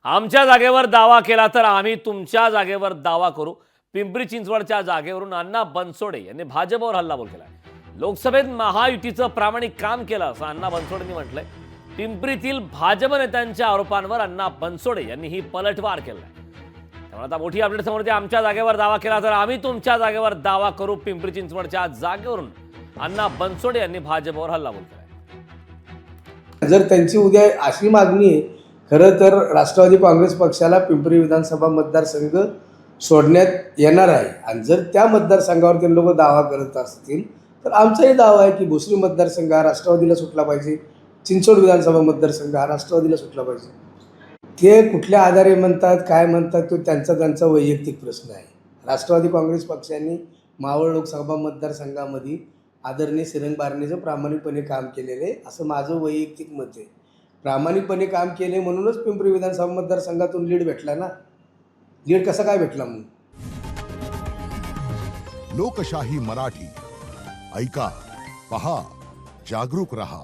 आमच्या जागेवर दावा केला तर आम्ही तुमच्या जागेवर दावा करू. पिंपरी चिंचवडच्या जागेवरून अण्णा बनसोडे यांनी भाजपवर हल्लाबोल केलाय. लोकसभेत महायुतीचं प्रामाणिक काम केलं असं अण्णा बनसोडेंनी म्हटलंय. पिंपरीतील भाजप नेत्यांच्या आरोपांवर अण्णा बनसोडे यांनी ही पलटवार केलाय. त्यामुळे आता मोठी अपडेट समोर येते. आमच्या जागेवर दावा केला तर आम्ही तुमच्या जागेवर दावा करू. पिंपरी चिंचवडच्या जागेवरून अण्णा बनसोडे यांनी भाजपवर हल्लाबोल केलाय. जर त्यांची उद्या अशी मागणी आहे, खरं तर राष्ट्रवादी काँग्रेस पक्षाला पिंपरी विधानसभा मतदारसंघ सोडण्यात येणार आहे. आणि जर त्या मतदारसंघावर ते लोक दावा करत असतील तर आमचाही दावा आहे की भोसरी मतदारसंघ हा राष्ट्रवादीला सुटला पाहिजे, चिंचवड विधानसभा मतदारसंघ हा राष्ट्रवादीला सुटला पाहिजे. ते कुठल्या आधारे म्हणतात, काय म्हणतात, तो त्यांचा वैयक्तिक प्रश्न आहे. राष्ट्रवादी काँग्रेस पक्षाने मावळ लोकसभा मतदारसंघामध्ये आदरणीय श्रीरंग बारणेचं प्रामाणिकपणे काम केलेलं आहे असं माझं वैयक्तिक मत आहे. प्रामाणिकपणे काम केले म्हणूनच पिंपरी विधानसभा मतदारसंघातून लीड भेटला ना. लीड कसा काय भेटला मग? लोकशाही मराठी ऐका, पहा, जागरूक रहा.